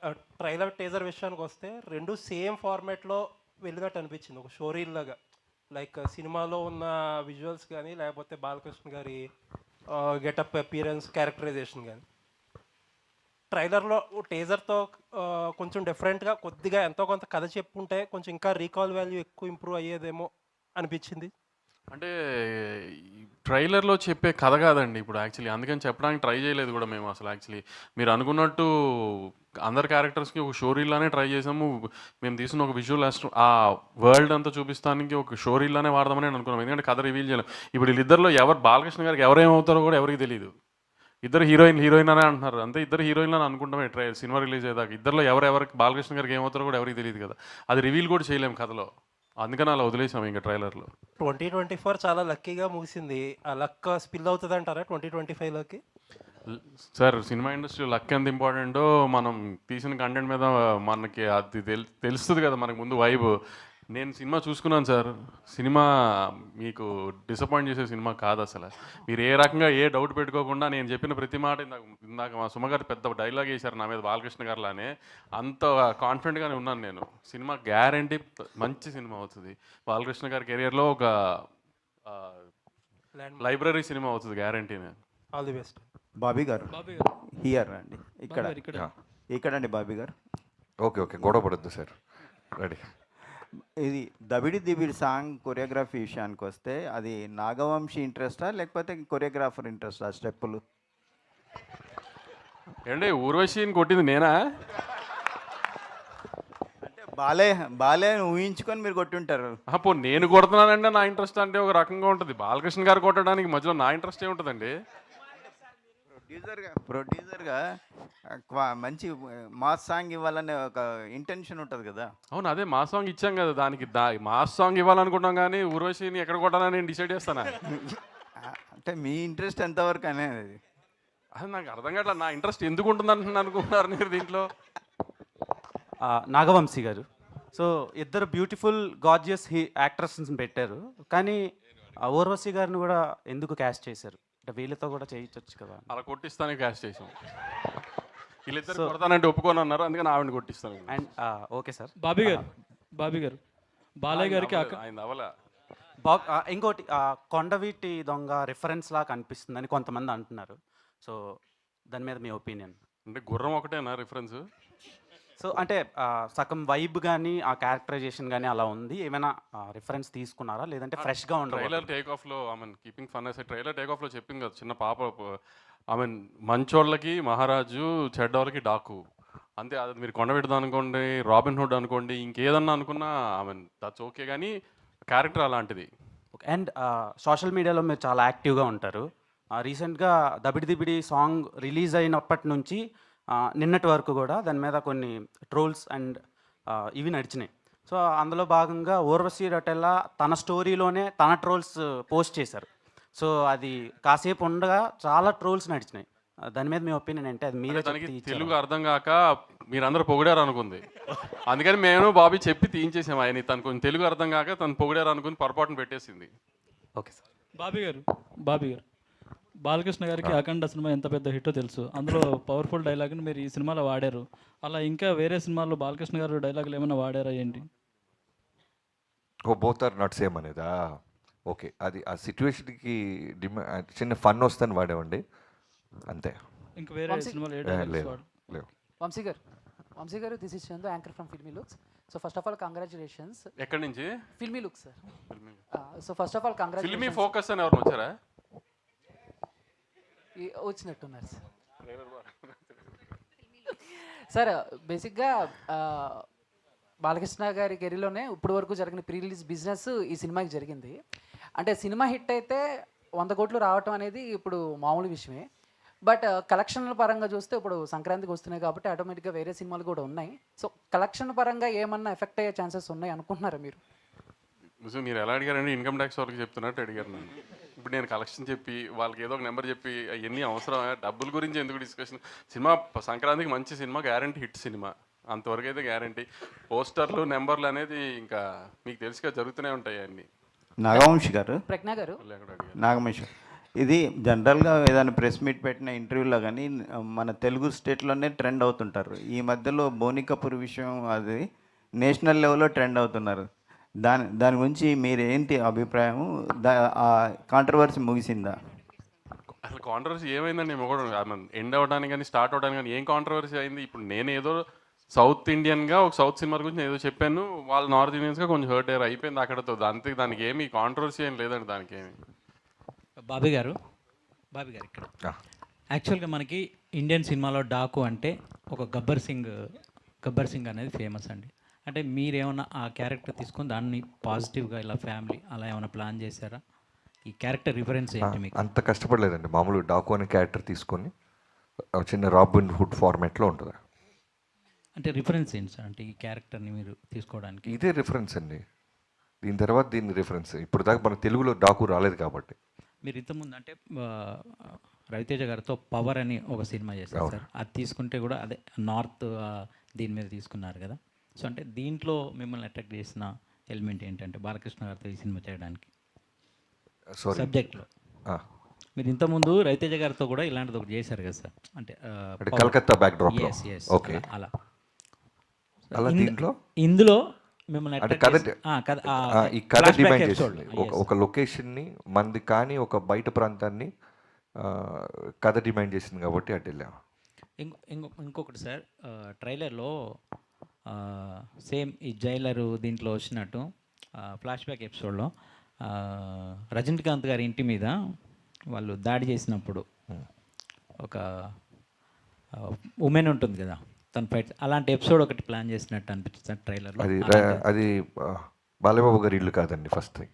ట్రైలర్ టీజర్ విషయానికి వస్తే రెండు సేమ్ ఫార్మాట్లో వెళ్ళినట్టు అనిపించింది, ఒక షోరీల్ లాగా. లైక్ సినిమాలో ఉన్న విజువల్స్ కానీ లేకపోతే బాలకృష్ణ గారి గెటప్ అపియరెన్స్, క్యారెక్టరైజేషన్ కానీ ట్రైలర్లో టీజర్తో కొంచెం డిఫరెంట్గా కొద్దిగా ఎంతో కొంత కథ చెప్పుంటే కొంచెం ఇంకా రీకాల్ వాల్యూ ఎక్కువ ఇంప్రూవ్ అయ్యేదేమో అనిపించింది. అంటే ట్రైలర్లో చెప్పే కథ కాదండి ఇప్పుడు యాక్చువల్లీ, అందుకని చెప్పడానికి ట్రై చేయలేదు కూడా మేము అసలు. యాక్చువల్లీ మీరు అనుకున్నట్టు అందరు క్యారెక్టర్స్కి ఒక షోరీల్లానే ట్రై చేసాము. మేము తీసిన ఒక విజువల్ ఆ వరల్డ్ అంతా చూపిస్తానికి ఒక షోరీల్లానే వాడదామని అనుకున్నాం, ఎందుకంటే కథ రివీల్ చేయలేం. ఇప్పుడు వీళ్ళిద్దరిలో ఎవరు బాలకృష్ణ గారికి ఎవరేమవుతారో కూడా ఎవరికి తెలియదు. ఇద్దరు హీరోయిన్ అనే అంటున్నారు, అంతే. ఇద్దరు హీరోయిన్లు అని అనుకుంటామే సినిమా రిలీజ్ అయ్యేదాకా. ఇద్దరులో ఎవరికి బాలకృష్ణ గారికి ఏమవుతారో కూడా ఎవరికి తెలియదు కదా, అది రివీల్ కూడా చేయలేము కథలో. అందుకని అలా వదిలేసాం ఇంకా ట్రైలర్లో. 2024 చాలా లక్కీగా ముగిసింది. ఆ లక్ స్పిల్ అవుతుంది అంటారా 2025లోకి? సార్ సినిమా ఇండస్ట్రీ లక్ ఎంత ఇంపార్టెంటో మనం తీసిన కంటెంట్ మీద మనకి అది తెలుస్తుంది కదా మనకు ముందు వైబ్. నేను సినిమా చూసుకున్నాను సార్. సినిమా మీకు డిసప్పాయింట్ చేసే సినిమా కాదు అసలు. మీరు ఏ రకంగా ఏ డౌట్ పెట్టుకోకుండా నేను చెప్పిన ప్రతి మాట ఇందాక మా సుమగారు పెద్ద డైలాగ్ వేశారు నా మీద బాలకృష్ణ గారులానే. అంత కాన్ఫిడెంట్గానే ఉన్నాను నేను. సినిమా గ్యారంటీ మంచి సినిమా అవుతుంది. బాలకృష్ణ గారి కెరియర్లో ఒక లైబ్రరీ సినిమా అవుతుంది గ్యారంటీనే. All the best. బాబీ గారు హియర్ అండి, ఇక్కడ ఇక్కడండి బాబీ గారు. ఓకే ఓకే, గొడవ పడద్దు సార్, రెడీ. ఇది దబిడి దిబిడి సాంగ్ కొరియోగ్రఫీ విషయానికి వస్తే అది నాగవంశీ ఇంట్రెస్టా లేకపోతే కొరియోగ్రాఫర్ ఇంట్రెస్టా స్టెప్పులు? ఏంటి ఊర్వశిని కొట్టింది నేనా? అంటే బాలే ఊహించుకొని మీరు కొట్టుంటారు. పో నేను కొడుతున్నానంటే నా ఇంట్రెస్ట్ అంటే ఒక రకంగా ఉంటుంది. బాలకృష్ణ గారు కొట్టడానికి మధ్యలో నా ఇంట్రెస్ట్ ఏముంటుందండి? ప్రొడ్యూసర్గా మంచి మాస్ సాంగ్ ఇవ్వాలనే ఒక ఇంటెన్షన్ ఉంటుంది కదా. అవును, అదే మాస్ సాంగ్ ఇచ్చాం కదా. దానికి మాస్ సాంగ్ ఇవ్వాలనుకుంటాం కానీ ఊర్వశిని ఎక్కడ కొట్టాలని నేను డిసైడ్ చేస్తాను. అంటే మీ ఇంట్రెస్ట్ ఎంతవరకు అనేది అది నాకు అర్థం కావట్లా. నా ఇంట్రెస్ట్ ఎందుకు ఉంటుంది అనుకుంటున్నారు మీరు దీంట్లో? నాగవంశీ గారు, సో ఇద్దరు బ్యూటిఫుల్ గార్జియస్ యాక్ట్రెస్ని పెట్టారు, కానీ ఊర్వశి గారిని కూడా ఎందుకు క్యాస్ట్ చేశారు? అంటే వీళ్ళతో కూడా చేయించవచ్చు కదా. అలా కొట్టిస్తానే క్యాస్ట్ చేసాం. వీళ్ళిద్దరు కొడతానంటే ఒప్పుకొని అన్నారు, అందుకని ఆవిడని కొట్టిస్తాను. And okay sir. బాబీ గారు బాలయ్య గారికి ఆయన అవలా. ఇంకోటి కొండవీటి దొంగ రిఫరెన్స్ లా కనిపిస్తుందని కొంతమంది అంటున్నారు. సో దాని మీద మీ ఒపీనియన్? అంటే గుర్రం ఒకటేనా రిఫరెన్స్? సో అంటే సగం వైబ్ కానీ ఆ క్యారెక్టరైజేషన్ కానీ అలా ఉంది. ఏమైనా రిఫరెన్స్ తీసుకున్నారా లేదంటే ఫ్రెష్గా ఉండదు? ట్రైలర్ టేక్ ఆఫ్లో ఐ మీన్ కీపింగ్ ఫన్ అసలు ట్రైలర్ టేక్ ఆఫ్లో చెప్పింది కదా, చిన్న పాప ఐ మీన్ మంచోళ్ళకి మహారాజు, చెడ్డోళ్ళకి డాకు అంతే. అది మీరు కొండబెడదా అనుకోండి, రాబిన్ హుడ్ అనుకోండి, ఇంకేదన్నా అనుకున్నా ఐ మీన్ దట్స్ ఓకే, కానీ క్యారెక్టర్ అలాంటిది. అండ్ సోషల్ మీడియాలో మీరు చాలా యాక్టివ్గా ఉంటారు. రీసెంట్గా దబిడి దిబిడి సాంగ్ రిలీజ్ అయినప్పటి నుంచి నిన్నటి వరకు కూడా దాని మీద కొన్ని ట్రోల్స్ అండ్ ఇవి నడిచినాయి. సో అందులో భాగంగా ఊర్వశి రొటెల్లా తన స్టోరీలోనే తన ట్రోల్స్ పోస్ట్ చేశారు. సో అది కాసేపు ఉండగా చాలా ట్రోల్స్ నడిచినాయి. దాని మీద మీ ఒపీనియన్ ఏంటి? అది మీరే తెలుగు అర్థం కాక మీరందరూ పొగిడారు అనుకుంది, అందుకని మేము బాబీ చెప్పి తీయించేసాము. ఆయన తను కొంచెం తెలుగు అర్థం కాక తను పొగిడారు అనుకుని పొరపాటును పెట్టేసింది. Okay sir. బాబీ గారు బాలకృష్ణ గారికి అఖండ సినిమా ఎంత పెద్ద హిట్టో తెలుసు. అందులో పవర్ఫుల్ డైలాగ్ని మీరు ఈ సినిమాలో వాడారు. అలా ఇంకా వేరే సినిమాల్లో బాలకృష్ణ గారు డైలాగులు ఏమైనా వాడారా ఏంటి? బోత్ ఆర్ నాట్ సేమ్ అనేదా? ఓకే, అది ఆ సిచ్యువేషన్కి చిన్న ఫన్ వస్తుందని వాడేవండి అంతే. ఇంకా వేరే సినిమాలు ఏ డైలాగ్స్ లేవు. వంశీ గారు, this is Chandu, anchor from filmy looks. So first of all congratulations. ఎక్కడి నుంచి? Filmy looks sir. So first of all congratulations. Filmy focus అని ఎవరు వచ్చారా? వచ్చినట్టున్నారు సార్. బేసిక్గా బాలకృష్ణ గారి కెరీర్లోనే ఇప్పటి వరకు జరిగిన ప్రీ రిలీజ్ బిజినెస్ ఈ సినిమాకి జరిగింది. అంటే సినిమా హిట్ అయితే 100 కోట్లు రావటం అనేది ఇప్పుడు మామూలు విషయమే. బట్ కలెక్షన్ల పరంగా చూస్తే ఇప్పుడు సంక్రాంతికి వస్తున్నాయి కాబట్టి ఆటోమేటిక్గా వేరే సినిమాలు కూడా ఉన్నాయి. సో కలెక్షన్ పరంగా ఏమన్నా ఎఫెక్ట్ అయ్యే ఛాన్సెస్ ఉన్నాయి అనుకుంటున్నారా మీరు? మీరు ఎలా అడిగారండి? ఇన్కమ్ ట్యాక్స్ వాళ్ళకి చెప్తున్నట్టు అడిగారు నన్ను. ఇప్పుడు నేను కలెక్షన్ చెప్పి వాళ్ళకి ఏదో ఒక నెంబర్ చెప్పి అవన్నీ అవసరం? డబ్బుల గురించి ఎందుకు డిస్కషన్? సినిమా సంక్రాంతికి మంచి సినిమా, గ్యారంటీ హిట్ సినిమా, అంతవరకు అయితే గ్యారంటీ. పోస్టర్లు నెంబర్లు అనేది ఇంకా మీకు తెలుసుగా జరుగుతూనే ఉంటాయి అన్నీ. నాగవంశి గారు, ప్రజ్ఞ గారు, నాగవంశి, ఇది జనరల్గా ఏదైనా ప్రెస్ మీట్ పెట్టిన ఇంటర్వ్యూలో కానీ మన తెలుగు స్టేట్లోనే ట్రెండ్ అవుతుంటారు. ఈ మధ్యలో బోని కపూర్ విషయం అది నేషనల్ లెవెల్లో ట్రెండ్ అవుతున్నారు. దాని గురించి మీరు ఏంటి అభిప్రాయం? ఆ కాంట్రవర్సీ ముగిసిందా? అసలు కాంట్రవర్సీ ఏమైందండి? మేము కూడా ఎండ్ అవ్వడానికి కానీ స్టార్ట్ అవ్వడానికి కానీ ఏం కాంట్రవర్సీ అయింది? ఇప్పుడు నేను ఏదో సౌత్ ఇండియన్గా ఒక సౌత్ సినిమా గురించి ఏదో చెప్పాను, వాళ్ళు నార్త్ ఇండియన్స్గా కొంచెం హర్ట్ అయ్యారు, అయిపోయింది అక్కడతో. అంతే, దానికి ఏమి కాంట్రవర్సీ ఏం లేదండి. దానికి ఏమి. బాబీ గారు ఇక్కడ యాక్చువల్గా మనకి ఇండియన్ సినిమాలో డాకు అంటే ఒక గబ్బర్ సింగ్ అనేది ఫేమస్ అండి. అంటే మీరేమన్నా ఆ క్యారెక్టర్ తీసుకొని దాన్ని పాజిటివ్గా ఇలా ఫ్యామిలీ అలా ఏమైనా ప్లాన్ చేశారా? ఈ క్యారెక్టర్ రిఫరెన్స్ ఏంటి మీకు? అంత కష్టపడలేదండి. మామూలు డాకు అనే క్యారెక్టర్ తీసుకొని చిన్న రాబిన్ హుడ్ ఫార్మాట్లో ఉంటుంది. అంటే రిఫరెన్స్ ఏంటి సార్? అంటే ఈ క్యారెక్టర్ని మీరు తీసుకోవడానికి ఇదే రిఫరెన్స్ అండి. దీని తర్వాత దీని రిఫరెన్స్. ఇప్పుడు దాకా మన తెలుగులో డాకు రాలేదు కాబట్టి. మీరు ఇంతకుముందు అంటే రవితేజ గారితో పవర్ అని ఒక సినిమా చేశారు సార్. అది తీసుకుంటే కూడా అదే నార్త్ దీని మీద తీసుకున్నారు కదా. సో అంటే దీంట్లో మిమ్మల్ని అట్రాక్ట్ చేసిన ఎలిమెంట్ ఏంటంటే బాలకృష్ణ గారితో ఈ సినిమా చేయడానికి సబ్జెక్ట్లో మీరు ఇంతకుముందు రవితేజ గారితో కూడా ఇలాంటిది ఒకటి చేశారు కదా సార్, అంటే కలకత్తా బ్యాక్డ్రాప్. ఓకే, అలా దీంట్లో ఇందులో మిమ్మల్ని ఈ కథ డిమాండ్ చేసింది ఒక లొకేషన్ని మంది కానీ ఒక బయట ప్రాంతాన్ని కథ డిమాండ్ చేసింది కాబట్టి అటు వెళ్ళాము. ఇంకొకటి సార్, ట్రైలర్లో సేమ్ ఈ జైలరు దీంట్లో వచ్చినట్టు ఫ్లాష్ బ్యాక్ ఎపిసోడ్లో రజనీకాంత్ గారి ఇంటి మీద వాళ్ళు దాడి చేసినప్పుడు ఒక ఉమెన్ ఉంటుంది కదా, తన ఫైట్, అలాంటి ఎపిసోడ్ ఒకటి ప్లాన్ చేసినట్టు అనిపిస్తుంది ట్రైలర్లో. అది బాలబాబు గారి ఇల్లు కాదండి ఫస్ట్ థింగ్.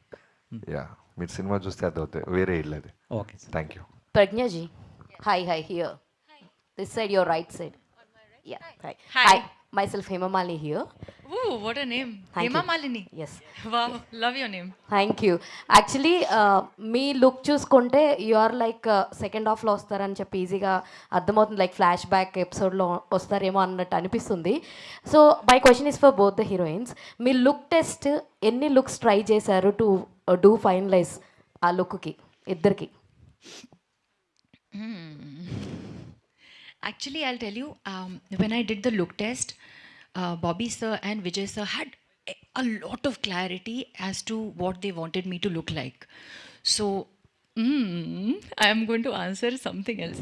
యా, మీరు సినిమా చూస్తే అది అవుతాయి, వేరే ఇల్లు అది. Okay, thank you. Prajnaji, hi, here. This side, your right side. Yeah, hi. Myself Hema Malini here. Ooh, what a name. Hema Malini. Yes. Wow, love your name. Thank you. Actually, me look చూసుకుంటే యు ఆర్ లైక్ సెకండ్ హాఫ్లో వస్తారని చెప్పి ఈజీగా అర్థమవుతుంది, లైక్ ఫ్లాష్ బ్యాక్ ఎపిసోడ్లో వస్తారేమో అన్నట్టు అనిపిస్తుంది. So my question is for both the heroines. Me look test ఎన్ని లుక్స్ ట్రై చేశారు టు డూ ఫైనలైజ్ ఆ లుక్కి ఇద్దరికి? Actually, I'll tell you, when I did the look test, Bobby sir and Vijay sir had a lot of clarity as to what they wanted me to look like. So, I am going to answer something else.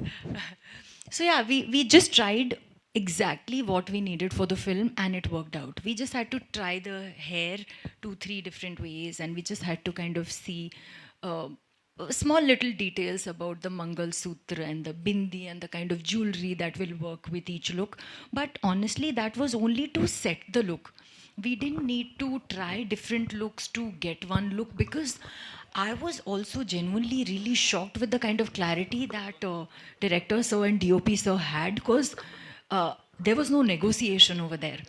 So yeah, we just tried exactly what we needed for the film and it worked out. We just had to try the hair 2-3 different ways and we just had to kind of see small little details about the Mangal Sutra and the bindi and the kind of jewelry that will work with each look. But honestly, that was only to set the look. We didn't need to try different looks to get one look because I was also genuinely really shocked with the kind of clarity that director sir and DOP sir had, because there was no negotiation over there.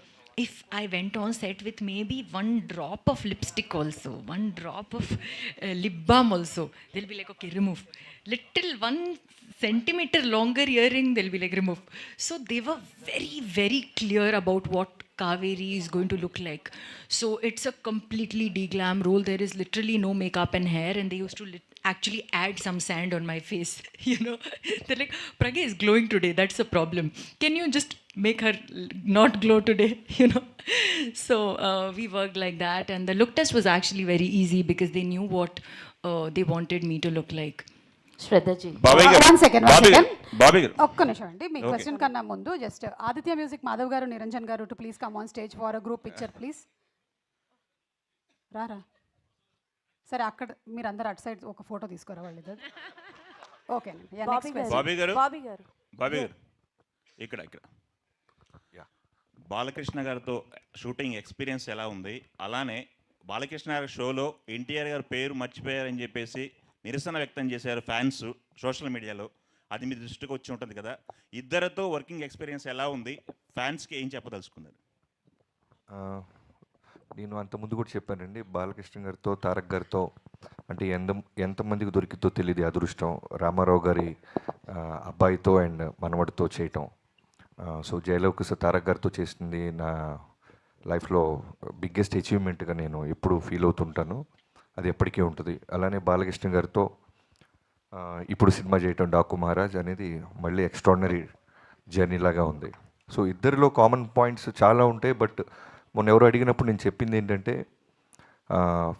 If I went on set with maybe one drop of lipstick also, one drop of lip balm also, they'll be like, okay, remove. Little 1 centimeter longer earring, they'll be like, remove. So they were very, very clear about what Kaveri is going to look like. So it's a completely de-glam role. There is literally no makeup and hair, and they used to actually add some sand on my face. You know, they're like, Pragya is glowing today. That's a problem. Can you just make her not glow today? You know. So we worked like that, and the look test was actually very easy because they knew what they wanted me to look like. శ్రద్ధజీ, one second ఒక్క నిమిషం అండి. మీ క్వశ్చన్ కన్నా ముందు జస్ట్ ఆదిత్య మ్యూజిక్ మాధవ్ గారు, నిరంజన్ గారు to please come on stage for a group picture please. రారా, సరే అక్కడ మీరు అందరు అటు సైడ్ ఒక ఫోటో తీసుకోరా వాళ్ళిద్దరు. ఓకే బాబీ గారు ఇక్కడ బాలకృష్ణ గారితో షూటింగ్ ఎక్స్పీరియన్స్ ఎలా ఉంది? అలానే బాలకృష్ణ గారి షోలో ఎన్టీఆర్ గారి పేరు మర్చిపోయారని చెప్పేసి నిరసన వ్యక్తం చేశారు ఫ్యాన్స్ సోషల్ మీడియాలో. అది మీ దృష్టికి వచ్చి ఉంటుంది కదా, ఇద్దరితో వర్కింగ్ ఎక్స్పీరియన్స్ ఎలా ఉంది? ఫ్యాన్స్కి ఏం చెప్పదలుచుకున్నారు? నేను అంతకుముందు కూడా చెప్పానండి, బాలకృష్ణ గారితో తారక్ గారితో అంటే ఎంతమందికి దొరికితో తెలియదు అదృష్టం. రామారావు గారి అబ్బాయితో అండ్ మనవడితో చేయటం. సో జయలవకుశ తారక్ గారితో చేసింది నా లైఫ్లో బిగ్గెస్ట్ అచీవ్మెంట్గా నేను ఎప్పుడు ఫీల్ అవుతుంటాను. అది ఎప్పటికీ ఉంటుంది. అలానే బాలకృష్ణ గారితో ఇప్పుడు సినిమా చేయటం డాకు మహారాజ్ అనేది మళ్ళీ ఎక్స్ట్రాడినరీ జర్నీ లాగా ఉంది. సో ఇద్దరిలో కామన్ పాయింట్స్ చాలా ఉంటాయి. బట్ మొన్న ఎవరు అడిగినప్పుడు నేను చెప్పింది ఏంటంటే,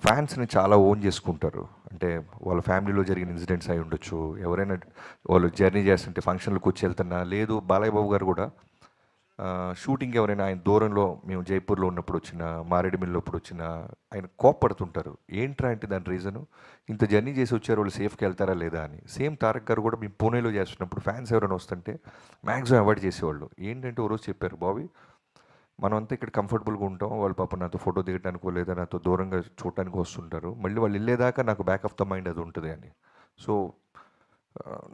ఫ్యాన్స్ని చాలా ఓన్ చేసుకుంటారు. అంటే వాళ్ళ ఫ్యామిలీలో జరిగిన ఇన్సిడెంట్స్ అయి ఉండొచ్చు, ఎవరైనా వాళ్ళు జర్నీ చేస్తుంటే ఫంక్షన్లకు వచ్చి వెళ్తున్నా, లేదు బాలయ్య బాబు గారు కూడా షూటింగ్ ఎవరైనా ఆయన దూరంలో మేము జైపూర్లో ఉన్నప్పుడు వచ్చిన, మారేడుమిల్లి అప్పుడు వచ్చిన ఆయన కోప్పడుతుంటారు. ఏంట్రా అంటే దాని రీజను, ఇంత జర్నీ చేసి వచ్చారు వాళ్ళు సేఫ్కి వెళ్తారా లేదా అని. సేమ్ తారక్ గారు కూడా మేము పూణేలో చేస్తున్నప్పుడు ఫ్యాన్స్ ఎవరైనా వస్తుంటే మ్యాక్సిమం అవాయిడ్ చేసేవాళ్ళు. ఏంటంటే ఓ రోజు చెప్పారు, బాబీ మనమంతా ఇక్కడ కంఫర్టబుల్గా ఉంటాం, వాళ్ళు పాపం నాతో ఫోటో దిగడానికో లేదా నాతో దూరంగా చూడటానికి వస్తుంటారు, మళ్ళీ వాళ్ళు వెళ్ళేదాకా నాకు బ్యాక్ ఆఫ్ ద మైండ్ అది ఉంటుంది అని. సో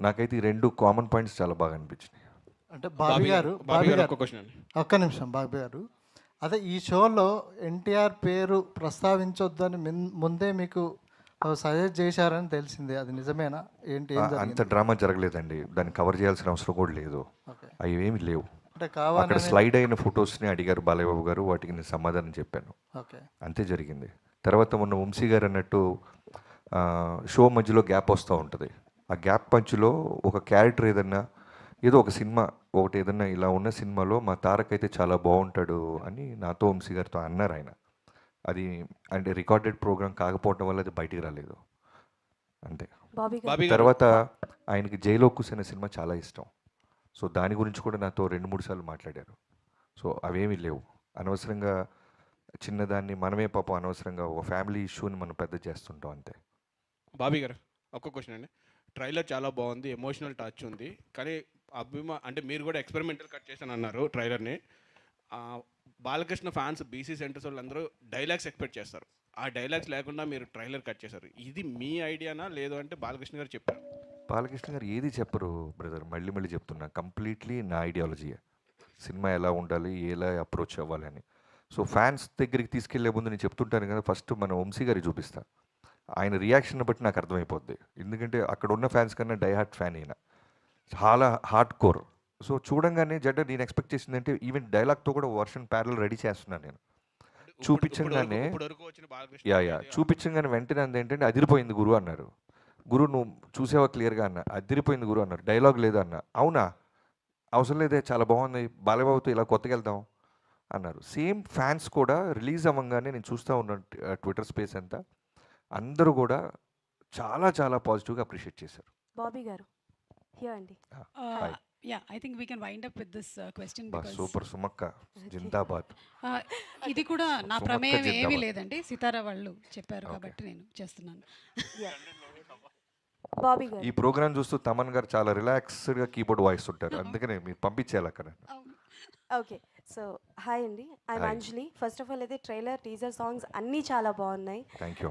నాకైతే ఈ రెండు కామన్ పాయింట్స్ చాలా బాగా అనిపించినాయి. అంటే బాబీ గారు ఒక్క నిమిషం, బాబీ గారు అదే ఈ షోలో ఎన్టీఆర్ పేరు ప్రస్తావించొద్దని ముందే మీకు సజెస్ట్ చేశారని తెలిసింది, అది నిజమేనా ఏంటి? ఏం అంత జరిగింది? డ్రామా జరగలేదండి, దాన్ని కవర్ చేయాల్సిన అవసరం కూడా లేదు. Okay. అవి ఏమి లేవు. అంటే అక్కడ కావాలని స్లైడ్ అయిన ఫొటోస్ని అడిగారు బాలయ్యబాబు గారు, వాటికి నేను సమాధానం చెప్పాను. ఓకే. అంతే జరిగింది. తర్వాత మొన్న వంశీ గారు అన్నట్టు షో మధ్యలో గ్యాప్ వస్తూ ఉంటుంది. ఆ గ్యాప్ మధ్యలో ఒక క్యారెక్టర్ ఏదన్నా, ఏదో ఒక సినిమా ఒకటి ఏదన్నా ఇలా ఉన్న సినిమాలో మా తారక్ అయితే చాలా బాగుంటాడు అని నాతో వంశీ గారితో అన్నారు ఆయన. అది అంటే రికార్డెడ్ ప్రోగ్రామ్ కాకపోవడం వల్ల అది బయటికి రాలేదు అంతే. తర్వాత ఆయనకి జైలో కూర్చున్న సినిమా చాలా ఇష్టం. సో దాని గురించి కూడా నాతో 2-3 సార్లు మాట్లాడారు. సో అవేమీ లేవు. అనవసరంగా చిన్నదాన్ని మనమే పాపం అనవసరంగా ఒక ఫ్యామిలీ ఇష్యూని మనం పెద్ద చేస్తుంటాం అంతే. బాబీ గారు ఒక్క క్వశ్చన్ అండి. ట్రైలర్ చాలా బాగుంది, ఎమోషనల్ టచ్ ఉంది, కానీ అంటే మీరు కూడా ఎక్స్పెరిమెంటల్ కట్ చేశాను అన్నారు ట్రైలర్ని. బాలకృష్ణ ఫ్యాన్స్ బీసీ సెంటర్స్ వాళ్ళందరూ డైలాగ్స్ ఎక్స్పెక్ట్ చేస్తారు. ఆ డైలాగ్స్ లేకుండా మీరు ట్రైలర్ కట్ చేశారు. ఇది మీ ఐడియానా లేదు అంటే బాలకృష్ణ గారు చెప్పారు? బాలకృష్ణ గారు ఏది చెప్పరు బ్రదర్, మళ్ళీ మళ్ళీ చెప్తున్నా, కంప్లీట్లీ నా ఐడియాలజీయే. సినిమా ఎలా ఉండాలి, ఎలా అప్రోచ్ అవ్వాలి అని. సో ఫ్యాన్స్ దగ్గరికి తీసుకెళ్లే ముందు నేను చెప్తుంటాను కదా, ఫస్ట్ మన వంశీ గారికి చూపిస్తా. ఆయన రియాక్షన్ బట్టి నాకు అర్థమైపోద్ది. ఎందుకంటే అక్కడ ఉన్న ఫ్యాన్స్ కన్నా డై హార్ట్ ఫ్యాన్ అయినా, చాలా హార్డ్ కోర్. సో చూడంగానే జడ్డ నేను ఎక్స్పెక్ట్ చేసిందంటే ఈవెన్ డైలాగ్తో కూడా వర్షన్ ప్యారల్ రెడీ చేస్తున్నాను నేను. చూపించగానే చూపించగానే వెంటనే ఏంటంటే అదిరిపోయింది గురు అన్నారు. గురు నువ్వు చూసేవా క్లియర్గా అన్న, అదిరిపోయింది గురు అన్నారు. డైలాగ్ లేదా అన్న, అవునా అవసరం లేదే చాలా బాగుంది, బాలయ్యబాబుతో ఇలా కొత్తగా వెళ్దాం అన్నారు. సేమ్ ఫ్యాన్స్ కూడా రిలీజ్ అవ్వగానే నేను చూస్తూ ఉన్నాను ట్విట్టర్ స్పేస్ అంతా, అందరూ కూడా చాలా చాలా పాజిటివ్గా అప్రిషియేట్ చేశారు. బాబీ గారు హియర్ అండి. Yeah, I think we can wind up with this question because super సుమక్క జిందాబాద్. ఇది కూడా నా ప్రమేయం ఏమీ లేదండి, సితారా వాళ్ళు చెప్పారు కాబట్టి నేను చేస్తున్నాను. బాబీ గారు ఈ ప్రోగ్రామ్ చూస్తూ తమన్ గారు చాలా రిలాక్స్డ్గా కీబోర్డ్ వాయిస్తుంటారు, అందుకనే మీరు పంపించేయాలి అక్కడ. ఓకే, సో హాయ్ అండి, I'm Anjali. First of all అయితే ట్రైలర్, టీజర్, సాంగ్స్ అన్నీ చాలా బాగున్నాయి. Thank you.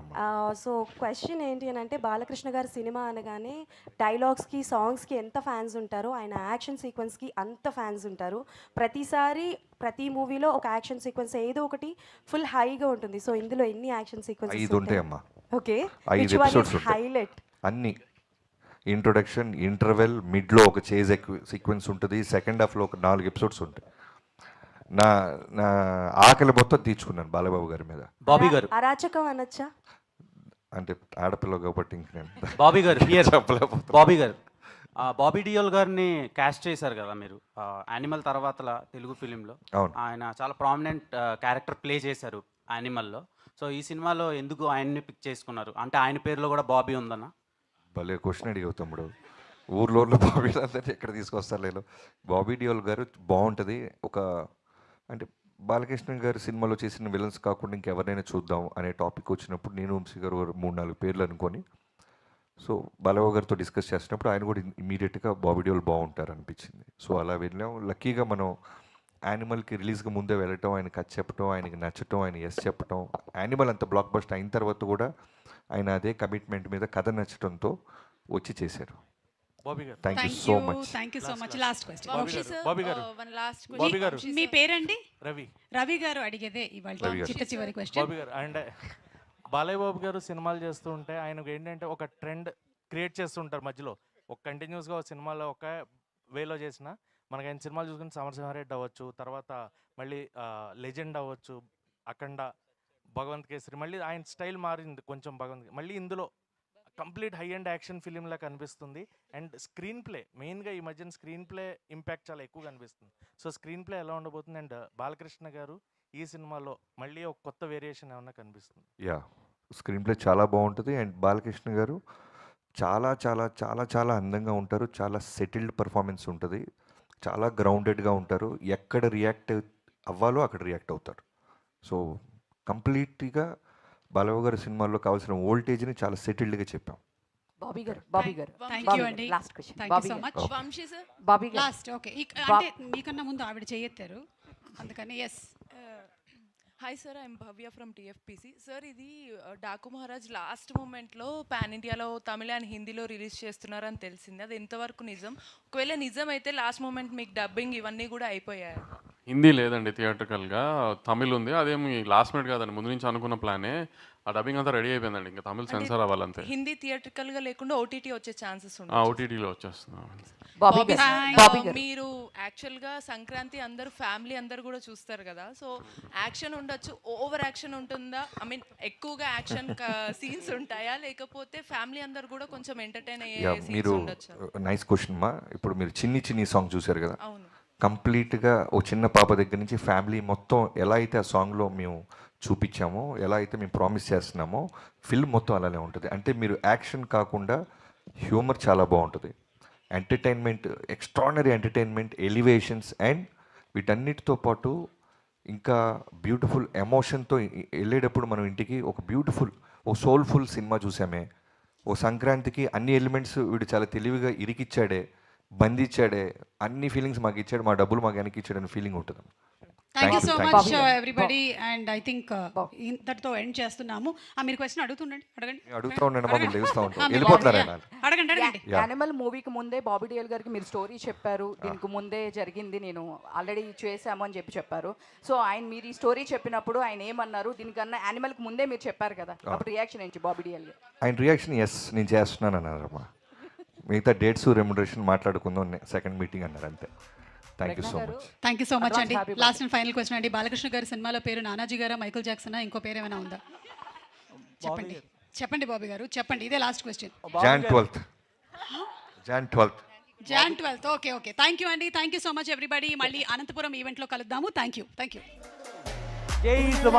సో క్వశ్చన్ ఏంటి అని అంటే, బాలకృష్ణ గారి సినిమా అనగానే డైలాగ్స్కి, సాంగ్స్కి ఎంత ఫ్యాన్స్ ఉంటారో, ఆయన యాక్షన్ సీక్వెన్స్కి అంత ఫ్యాన్స్ ఉంటారు. ప్రతిసారి ప్రతి మూవీలో ఒక యాక్షన్ సీక్వెన్స్ ఏదో ఒకటి ఫుల్ హైగా ఉంటుంది. సో ఇందులో ఎన్ని యాక్షన్ సీక్వెన్సెస్ 5 ఉంటాయమ్మా. ఓకే, 5 ఎపిసోడ్స్ హైలైట్ అన్నీ. ఇంట్రొడక్షన్, ఇంటర్వెల్, మిడ్లో ఒక చేజ్ సీక్వెన్స్ ఉంటుంది, సెకండ్ హాఫ్లో ఒక 4 ఎపిసోడ్స్ ఉంటాయి. నా నా ఆకలి మొత్తం తీర్చుకున్నాను బాలబాబు గారి మీద. బాబీ గారు అరాచకం అనొచ్చా అంటే ఆడపిల్ల కాబట్టి ఇంక నేను బాబీ గారు చెప్పలేకపోతున్నా. బాబీ గారు బాబీ డియోల్ గారిని క్యాస్ట్ చేశారు కదా మీరు యానిమల్ తర్వాత తెలుగు ఫిలింలో. అవును. ఆయన చాలా ప్రామినెంట్ క్యారెక్టర్ ప్లే చేశారు యానిమల్లో. సో ఈ సినిమాలో ఎందుకు ఆయన్ని పిక్ చేసుకున్నారు? అంటే ఆయన పేరులో కూడా బాబీ ఉందన్న? భలే క్వశ్చన్ అడిగావు తమ్ముడు. ఊర్లో బాబీ అందరినీ ఎక్కడ తీసుకొస్తారు లేదు. బాబీ డియోల్ గారు బాగుంటుంది. ఒక అంటే బాలకృష్ణ గారు సినిమాలో చేసిన విలన్స్ కాకుండా ఇంకెవరినైనా చూద్దాం అనే టాపిక్ వచ్చినప్పుడు నేను వంశీ గారు 3-4 పేర్లు అనుకొని, సో బాలబాబు గారితో డిస్కస్ చేసినప్పుడు ఆయన కూడా ఇమీడియట్గా బాబీ డియోల్ బాగుంటారు అనిపించింది. సో అలా వెళ్ళాం. లక్కీగా మనం యానిమల్కి రిలీజ్గా ముందే వెళ్ళటం, ఆయన కథ చెప్పటం, ఆయనకి నచ్చటం, ఆయన ఎస్ చెప్పటం, యానిమల్ అంత బ్లాక్ బస్టర్ అయిన తర్వాత కూడా ఆయన అదే కమిట్మెంట్ మీద కథ నచ్చటంతో వచ్చి చేశారు. Thank you so much. Thank you so much. Last question one last Bobby గారు. మీ పేరండి? రవి. రవి గారు అడిగేదే ఇవాళ చివరి క్వశ్చన్. బాబీ గారు అండ్ బాలయ్య బాబు గారు సినిమాలు చేస్తూ ఉంటే ఆయనకు ఏంటంటే ఒక ట్రెండ్ క్రియేట్ చేస్తుంటారు మధ్యలో. ఒక కంటిన్యూస్గా ఒక సినిమాలో ఒక వేలో చేసిన మనకి ఆయన సినిమాలు చూసుకుని సమరసింహారెడ్డి అవ్వచ్చు, తర్వాత మళ్ళీ లెజెండ్ అవ్వచ్చు, అఖండ, భగవంత్ కేసరి, మళ్ళీ ఆయన స్టైల్ మారింది కొంచెం భగవంత్. మళ్ళీ ఇందులో కంప్లీట్ హై అండ్ యాక్షన్ ఫిలింలా కనిపిస్తుంది. అండ్ స్క్రీన్ ప్లే మెయిన్గా ఈ మధ్యన స్క్రీన్ ప్లే ఇంపాక్ట్ చాలా ఎక్కువ కనిపిస్తుంది. సో స్క్రీన్ ప్లే ఎలా ఉండబోతుంది? అండ్ బాలకృష్ణ గారు ఈ సినిమాలో మళ్ళీ ఒక కొత్త వేరియేషన్ ఏమన్నా కనిపిస్తుంది? యా, స్క్రీన్ ప్లే చాలా బాగుంటుంది. అండ్ బాలకృష్ణ గారు చాలా చాలా చాలా చాలా అందంగా ఉంటారు. చాలా సెటిల్డ్ పర్ఫార్మెన్స్ ఉంటుంది. చాలా గ్రౌండెడ్గా ఉంటారు. ఎక్కడ రియాక్ట్ అవ్వాలో అక్కడ రియాక్ట్ అవుతారు. సో కంప్లీట్గా బాలబాబు గారి సినిమాల్లో కావాల్సిన వోల్టేజ్ని చాలా సెటిల్డ్గా చెప్పాం. బాబీ గారు థ్యాంక్ యూ అండి. Last question. Thank you so much. Vamsi sir Bobby గారు లాస్ట్. ఓకే, అంటే మీకన్నా ముందు ఆవిడ చేయెత్తారు అందుకని. Yes. Hi sir, I'm Bhavya from TFPC. Sir ఇది డాకు మహారాజ్ లాస్ట్ మూమెంట్లో పాన్ ఇండియాలో తమిళ అండ్ హిందీలో రిలీజ్ చేస్తున్నారని తెలిసింది. అది ఎంతవరకు నిజం? ఒకవేళ నిజం అయితే లాస్ట్ మూమెంట్ మీకు డబ్బింగ్ ఇవన్నీ కూడా అయిపోయాయి? హిందీ లేదండి థియేట్రికల్గా, తమిళ్ ఉంది. అదేమి లాస్ట్ మినిట్ కాదండి, ముందు నుంచి అనుకున్న ప్లానే. ఆ డబ్బింగ్ అంతా రెడీ అయిపోయిందండి, ఇంకా తమిళ్ సెన్సార్ అవ్వాలంతే. హిందీ థియేట్రికల్గా లేకుండా ఓటీటీ వచ్చే ఛాన్సెస్ ఆ ఉన్నాయి. ఓటీటీలో వచ్చేస్తున్నాం. మీరు యాక్చువల్గా సంక్రాంతి అందరూ ఫ్యామిలీ అందరూ కూడా చూస్తారు కదా, సో యాక్షన్ ఉండొచ్చు, ఓవర్ యాక్షన్ ఉంటుందా? ఐ మీన్ ఎక్కువగా యాక్షన్ సీన్స్ ఉంటాయా, లేకపోతే ఫ్యామిలీ అందరూ కూడా కొంచెం ఎంటర్టైన్ అయ్యే సీన్స్ మీరు ఉండొచ్చా? నైస్ క్వశ్చన్ మా. ఇప్పుడు మీరు చిన్ని చిన్ని సాంగ్ చూశారు కదా, అవును. కంప్లీట్గా ఓ చిన్న పాప దగ్గర నుంచి ఫ్యామిలీ మొత్తం ఎలా అయితే ఆ సాంగ్లో మేము చూపించామో, ఎలా అయితే మేము ప్రామిస్ చేస్తున్నామో, ఫిల్మ్ మొత్తం అలానే ఉంటుంది. అంటే మీరు యాక్షన్ కాకుండా హ్యూమర్ చాలా బాగుంటుంది, entertainment, extraordinary entertainment, elevations, and వీటన్నిటితో పాటు ఇంకా బ్యూటిఫుల్ ఎమోషన్తో వెళ్ళేటప్పుడు మనం ఇంటికి ఒక బ్యూటిఫుల్, ఓ సోల్ఫుల్ సినిమా చూసామే. ఓ సంక్రాంతికి అన్ని ఎలిమెంట్స్ వీడు చాలా తెలివిగా ఇరికిచ్చాడే, బంధించాడే, అన్ని ఫీలింగ్స్ మాకు ఇచ్చాడు, మా డబ్బులు మాకు వెనక్కి ఇచ్చాడు అనే ఫీలింగ్ ఉంటుంది. Thank you so much everybody. And I think ఇంతటితో ఎండ్ చేస్తున్నాము. మీరు క్వశ్చన్ అడుగుతుండండి, అడగండి. అడుగుతూ ఉండండి, మాకు తెలుస్తూ ఉంటాం, వెళ్ళిపోతున్నారు. అడగండి అడగండి. యానిమల్ మూవీకి ముందే బాబీ డియోల్ గారికి మీరు స్టోరీ చెప్పారు, దీనికి ముందే జరిగింది, నేను ఆల్రెడీ చేశాము అని చెప్పారు. సో ఆయన మీరు ఈ స్టోరీ చెప్పినప్పుడు ఆయన ఏమన్నారు? దీనికన్నా యానిమల్కి ముందే మీరు చెప్పారు కదా, అప్పుడు రియాక్షన్ ఏంటి బాబీ డియోల్? ఆయన రియాక్షన్ ఎస్ నేను చేస్తున్నాను అన్నారమ్మా. మిగతా డేట్స్ రెమ్యునరేషన్ మాట్లాడుకుందాం సెకండ్ మీటింగ్ అన్నారు, అంతే. Thank you so much. Thank you so much అండి. లాస్ట్ అండ్ ఫైనల్ క్వశ్చన్ అండి, బాలకృష్ణ గారి సినిమాలో పేరు నానాజీ గారా, మైకల్ జాక్సనా, ఇంకో పేరు ఏమైనా ఉందా? చెప్పండి చెప్పండి బాబీ గారు, చెప్పండి. ఇదే last question. Jan 12th. Okay okay. Thank you అండి. Thank you so much everybody. మళ్ళీ అనంతపురం ఈవెంట్లో కలుద్దాము. Thank you. జై సుమ.